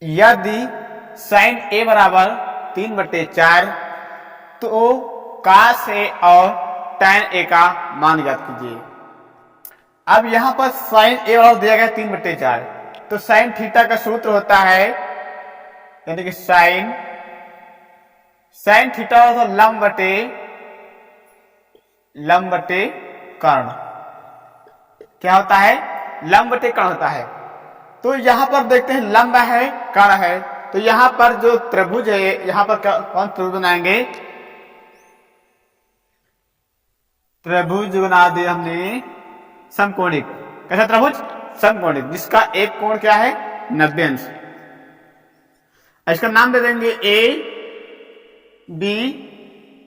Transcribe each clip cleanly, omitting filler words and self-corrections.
यदि साइन ए बराबर 3/4 तो कास ए और टैन ए का मान ज्ञात कीजिए। अब यहां पर साइन ए बराबर दिया गया 3/4, तो साइन थीटा का सूत्र होता है यानी कि साइन थीटा तो लंब बटे कर्ण क्या होता है, लंब बटे कर्ण होता है। तो यहां पर देखते हैं लंब है कर्ण है, तो यहां पर जो त्रिभुज है यहां पर कौन त्रिभुज बनाएंगे, त्रिभुज बना दिया हमने समकोणिक। कैसा त्रिभुज, समकोणिक, जिसका एक कोण क्या है 90 अंश। इसका नाम दे देंगे ए बी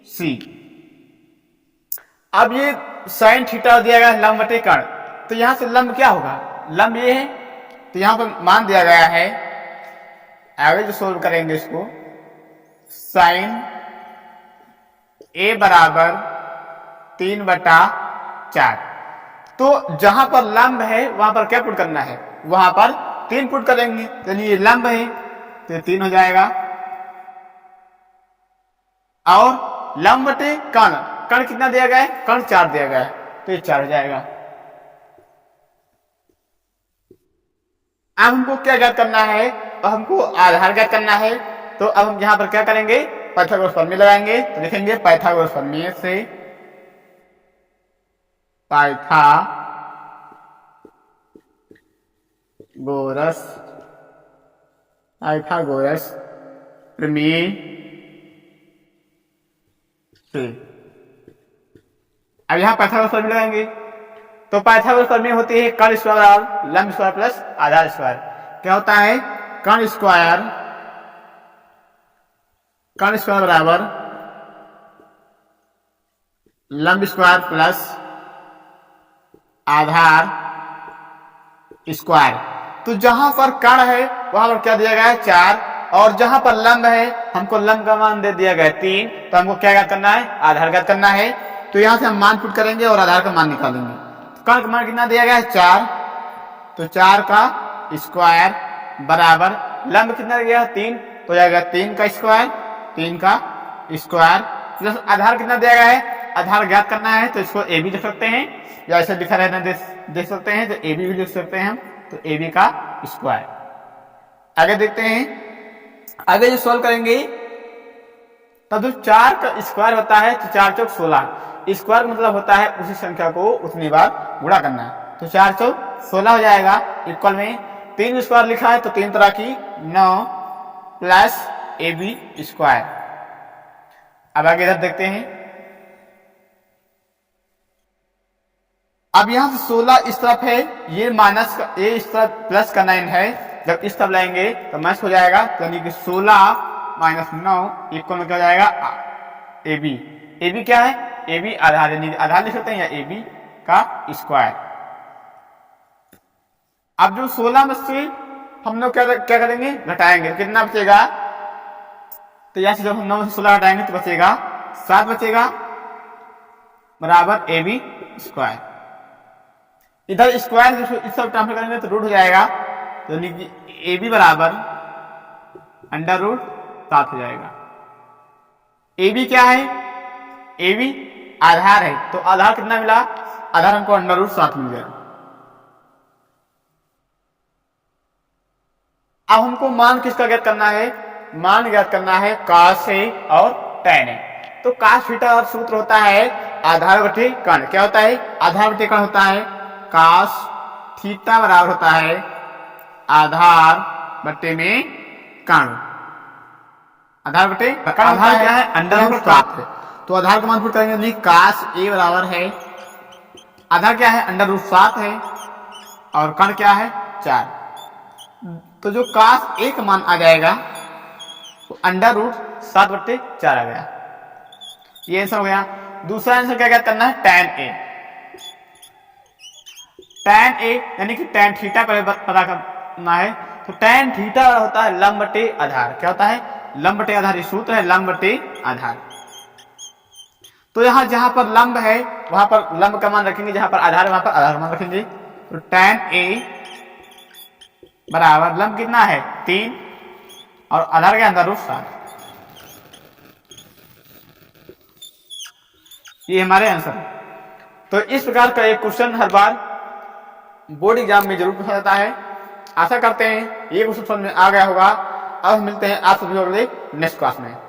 सी। अब ये साइन थीटा दिया गया लंब बटे कर्ण, तो यहां से लंब क्या होगा, लंब ये है, तो यहां पर मान दिया गया है। आगे जो सोल्व करेंगे इसको, साइन ए बराबर 3/4, तो जहां पर लंब है वहां पर क्या पुट करना है, वहां पर 3 पुट करेंगे, यानी ये लंब है तो ये 3 हो जाएगा। और लंब बटे कर्ण, कर्ण कितना दिया गया है, कर्ण 4 दिया गया है, तो ये 4 हो जाएगा। अब हमको क्या ज्ञात करना है, अब हमको आधार ज्ञात करना है। तो अब हम यहां पर क्या करेंगे, पाइथागोरस प्रमेय लगाएंगे। तो लिखेंगे पाइथागोरस प्रमेय से पाइथागोरस प्रमेय से। अब यहां पाइथागोरस प्रमेय लगाएंगे, तो पाइथागोरस प्रमेय होती है कर्ण स्क्वायर और लंब स्क्वायर प्लस आधार स्क्वायर। क्या होता है, कर्ण स्क्वायर बराबर लंब स्क्वायर प्लस आधार स्क्वायर। तो जहां पर कर्ण है वहां पर क्या दिया गया है 4, और जहां पर लंब है हमको लंब का मान दे दिया गया 3, तो हमको क्या ज्ञात करना है, आधार ज्ञात करना है। तो यहां से हम मान पुट करेंगे और आधार का मान निकालेंगे। तो कर्ण का मान कितना दिया गया है 4, तो 4 का स्क्वायर बराबर लंब कितना दिया गया है 3, तो जाएगा 3 का स्क्वायर प्लस आधार कितना दिया गया है, आधार ज्ञात करना है तो इसको ए बी लिख सकते हैं, या ऐसे लिखा रहना देख सकते हैं तो ए बी भी लिख सकते हैं हम, तो ए बी का स्क्वायर। आगे देखते हैं, आगे जो सोल्व करेंगे तब जो 4 का स्क्वायर होता है तो 4 चौक 16, स्क्वायर मतलब होता है उसी संख्या को उतनी बार गुणा करना है, तो 4 चौक 16 हो जाएगा। इक्वल में 3 स्क्वायर लिखा है तो 3 तरह की 9 प्लस ए बी स्क्वायर। अब आगे इधर देखते हैं, अब यहां से 16 इस तरफ है, ये माइनस का, ये इस तरफ प्लस का 9 है, जब इस तरफ लाएंगे तो माइनस हो जाएगा, तो यानी कि 16 - 9 इक्वल में क्या हो जाएगा ए बी। ए बी क्या है, ए बी आधार, यानी आधार लिख सकते हैं, या ए बी का स्क्वायर। अब जो 16 में से हम लोग क्या करेंगे, घटाएंगे, कितना बचेगा, तो यहां से जब हम 9 से 16 घटाएंगे तो बचेगा 7 बचेगा, बराबर ए बी स्क्वायर। इधर स्क्वायर इस सब ट्रांसफर करेंगे तो रूट हो जाएगा, तो यानी कि ए बी बराबर √7 हो जाएगा। ए बी क्या है, ए बी आधार है, तो आधार कितना मिला, आधार हमको √7 मिल गया। अब हमको मान किसका ज्ञात करना है, मान ज्ञात करना है cos A और tan A। तो cos थीटा और सूत्र होता है आधार बटे कर्ण। क्या होता है, आधार बटे कर्ण होता है cos थीटा बराबर होता है आधार बटे में कर्ण। आधार बटे कर्ण, आधार क्या है, √7 है, तो आधार का मान पुट करेंगे, नहीं cos A बराबर है, आधार क्या है √7 है, और कर्ण क्या है 4, तो जो cos A का मान आ जाएगा तो √7/4 आ गया। ये आंसर हो गया। दूसरा आंसर क्या ज्ञात करना है, tan A। tan A यानी कि tan थीटा पहले पता करना है, तो tan थीटा होता है लंब बटे आधार। क्या होता है, लंब बटे आधार, ये सूत्र है लंब बटे आधार। तो यहां जहां पर लंब है वहां पर लंब का मान रखेंगे, जहां पर आधार है वहां पर आधार का मान रखेंगे। तो tan A बराबर लंब कितना है 3, और आधार के अंदर रूट 7। ये हमारे आंसर है। तो इस प्रकार का एक क्वेश्चन हर बार बोर्ड एग्जाम में जरूर पूछा जाता है। आशा करते हैं ये क्वेश्चन समझ में आ गया होगा। अब मिलते हैं आप सभी नेक्स्ट क्लास में।